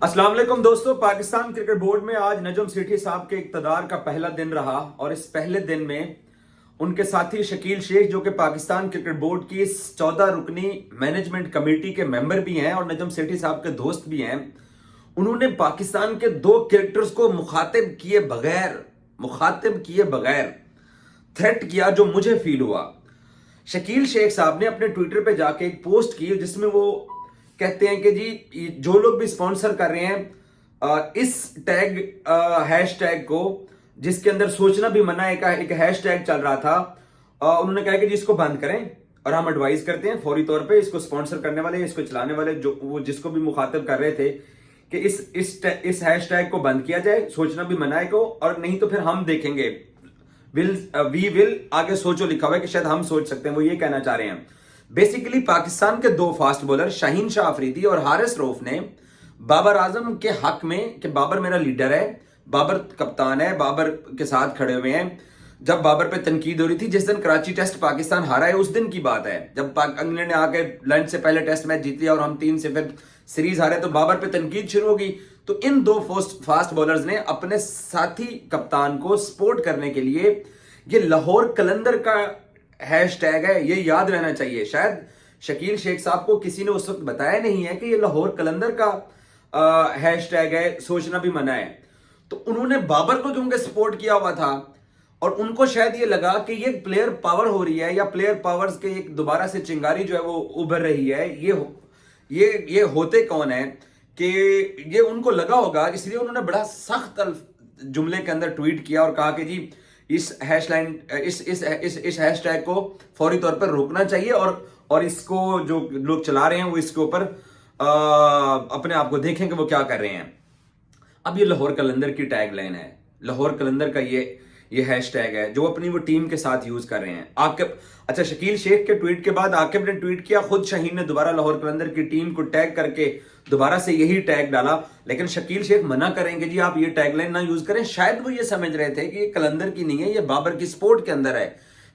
अस्सलाम वालेकुम दोस्तों, पाकिस्तान क्रिकेट बोर्ड में आज नजम सेठी साहब के इक़्तिदार का पहला दिन रहा और इस पहले दिन में उनके साथी शकील शेख जो कि पाकिस्तान क्रिकेट बोर्ड की इस 14 रुकनी मैनेजमेंट कमेटी के मेंबर भी हैं और नजम सेठी साहब के दोस्त भी हैं, उन्होंने पाकिस्तान के दो क्रिकेटर्स को मुखातिब किए बगैर थ्रेट किया, जो मुझे फील हुआ। शकील शेख साहब ने अपने ट्विटर पे जाके एक पोस्ट की जिसमें वो कहते हैं कि जी जो लोग भी स्पॉन्सर कर रहे हैं इस टैग हैशटैग को, जिसके अंदर सोचना भी मना है, एक हैशटैग चल रहा था, उन्होंने कहा कि जी इसको बंद करें और हम एडवाइस करते हैं फौरी तौर पे इसको स्पॉन्सर करने वाले, इसको चलाने वाले, जो वो जिसको भी मुखातिब कर रहे थे कि इस हैशटैग को बंद किया जाए, सोचना भी मना है को, और नहीं तो फिर हम देखेंगे, वी विल आगे सोचो लिखा हुआ है कि शायद हम सोच सकते हैं, वो ये कहना चाह रहे हैं। बेसिकली पाकिस्तान के दो फास्ट बॉलर शाहीन शाह अफरीदी और हारिस रऊफ ने बाबर आजम के हक में कि बाबर मेरा लीडर है, बाबर कप्तान है, बाबर के साथ खड़े हुए हैं। जब बाबर पे तनकीद हो रही थी, जिस दिन कराची टेस्ट पाकिस्तान हारा है उस दिन की बात है, जब इंग्लैंड ने आके लंच से पहले टेस्ट मैच जीत लिया और हम 3 से फिर सीरीज हारे, तो बाबर पे तनकीद शुरू होगी। तो इन दो फास्ट बॉलर्स ने अपने साथी कप्तान को सपोर्ट करने के लिए, ये लाहौर कलंदर का हैशटैग है, ये याद रहना चाहिए। शायद शकील शेख साहब को किसी ने उस वक्त बताया नहीं है कि ये लाहौर कलंदर का हैशटैग है, सोचना भी मना है। तो उन्होंने बाबर को क्योंकि सपोर्ट किया हुआ था और उनको शायद ये लगा कि ये प्लेयर पावर हो रही है या प्लेयर पावर्स के एक दोबारा से चिंगारी जो है वो उभर रही है, ये होते कौन है कि ये उनको लगा होगा, इसलिए उन्होंने बड़ा सख्त जुमले के अंदर ट्वीट किया और कहा कि जी इस हैशटैग को फौरी तौर पर रोकना चाहिए और इसको जो लोग चला रहे हैं वो इसके ऊपर अपने आप को देखें कि वो क्या कर रहे हैं। अब ये लाहौर कलंदर की टैग लाइन है, लाहौर कलंदर का ये हैशटैग है जो अपनी वो टीम के साथ यूज कर रहे हैं। आकिब, अच्छा, शकील शेख के ट्वीट के बाद आकिब ने ट्वीट किया, खुद शाहीन ने दोबारा लाहौर कलंदर की टीम को टैग करके दोबारा से यही टैग डाला, लेकिन शकील शेख मना करेंगे जी आप ये टैगलाइन ना यूज करें। शायद वो ये समझ रहे थे कि ये कलंदर की नहीं है, ये बाबर की सपोर्ट के अंदर है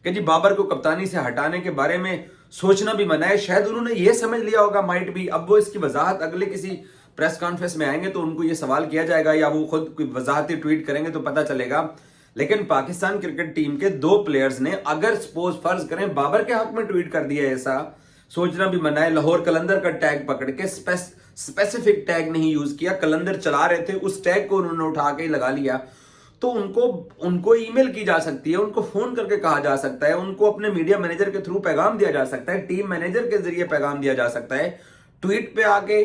कि जी बाबर को कप्तानी से हटाने के बारे में सोचना भी मना है। शायद उन्होंने ये समझ लिया होगा, माइट भी। अब वो इसकी वजाहत अगले किसी प्रेस कॉन्फ्रेंस में आएंगे तो उनको ये सवाल किया जाएगा या वो खुद कोई वजाहती ट्वीट करेंगे तो पता चलेगा। लेकिन पाकिस्तान क्रिकेट टीम के दो प्लेयर्स ने अगर सपोज फर्ज करें बाबर के हक में ट्वीट कर दिया ऐसा, सोचना भी मना है, लाहौर कलंदर का टैग पकड़ के स्पेसिफिक टैग नहीं यूज किया, कलंदर चला रहे थे उस टैग को उन्होंने उठा के लगा लिया, तो उनको ईमेल की जा सकती है, उनको फोन करके कहा जा सकता है, उनको अपने मीडिया मैनेजर के थ्रू पैगाम दिया जा सकता है, टीम मैनेजर के जरिए पैगाम दिया जा सकता है। ट्वीट पे आके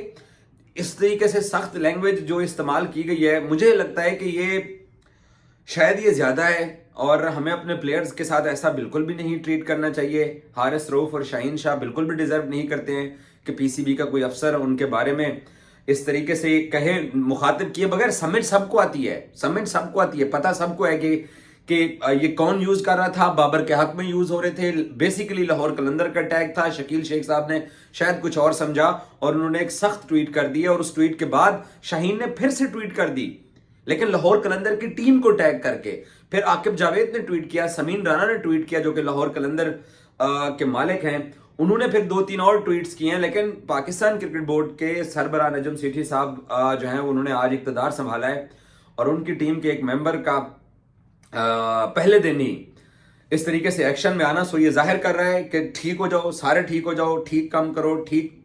इस तरीके से सख्त लैंग्वेज जो इस्तेमाल की गई है, मुझे लगता है कि ये शायद ये ज्यादा है और हमें अपने प्लेयर्स के साथ ऐसा बिल्कुल भी नहीं ट्रीट करना चाहिए। हारिस रऊफ और शाहीन शाह बिल्कुल भी डिजर्व नहीं करते हैं कि पीसीबी का कोई अफसर उनके बारे में इस तरीके से कहे, मुखातिब किए बगैर। समझ सबको आती है, पता सबको है कि ये कौन यूज कर रहा था, बाबर के हक में यूज हो रहे थे, बेसिकली लाहौर कलंदर का टैग था। शकील शेख साहब ने शायद कुछ और समझा और उन्होंने एक सख्त ट्वीट कर दी और उस ट्वीट के बाद शाहीन ने फिर से ट्वीट कर दी, लेकिन लाहौर कलंदर की टीम को टैग करके। फिर आकिब जावेद ने ट्वीट किया, समीन राणा ने ट्वीट किया जो कि लाहौर कलंदर के मालिक हैं, उन्होंने फिर 2-3 और ट्वीट्स किए हैं। लेकिन पाकिस्तान क्रिकेट बोर्ड के सरबराह नजम सेठी साहब जो हैं उन्होंने आज इक़्तिदार संभाला है और उनकी टीम के एक मेंबर का पहले दिन ही इस तरीके से एक्शन में आना, सो ये जाहिर कर रहा है कि ठीक हो जाओ, सारे ठीक हो जाओ, ठीक काम करो, ठीक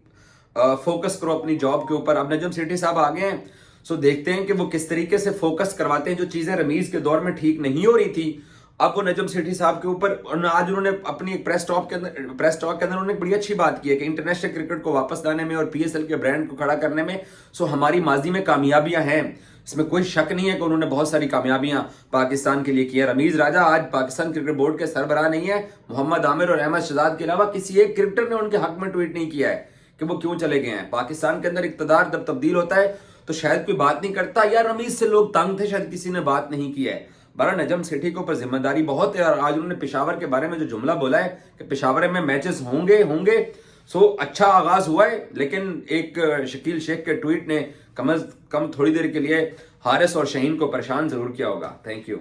फोकस करो अपनी जॉब के ऊपर। अब नजम सेठी साहब आ गए हैं, सो देखते हैं कि वो किस तरीके से फोकस करवाते हैं। जो चीजें रमीज के दौर में ठीक नहीं हो रही थी, अब वो नजम सेठी साहब के ऊपर, आज उन्होंने अपनी एक प्रेस टॉक के अंदर उन्होंने एक बड़ी अच्छी बात की है कि इंटरनेशनल क्रिकेट को वापस लाने में और पीएसएल के ब्रांड को खड़ा करने में सो हमारी माजी में कामयाबियां हैं, इसमें कोई शक नहीं है कि उन्होंने बहुत सारी कामयाबियां पाकिस्तान के लिए की है। रमीज राजा आज पाकिस्तान क्रिकेट बोर्ड के सरबराह नहीं है, मोहम्मद आमिर और अहमद शहजाद के अलावा किसी एक क्रिकेटर ने उनके हक में ट्वीट नहीं किया है कि वो क्यों चले गए हैं। पाकिस्तान के अंदर इक़्तिदार जब तब्दील होता है तो शायद कोई बात नहीं करता, या रमीज से लोग तंग थे, शायद किसी ने बात नहीं की है। बड़ा नजम सेठी के ऊपर जिम्मेदारी बहुत है और आज उन्होंने पेशावर के बारे में जो जुमला बोला है कि पेशावर में मैचेस होंगे, सो अच्छा आगाज हुआ है, लेकिन एक शकील शेख के ट्वीट ने कम अज कम थोड़ी देर के लिए हारिस और शाहीन को परेशान जरूर किया होगा। Thank you.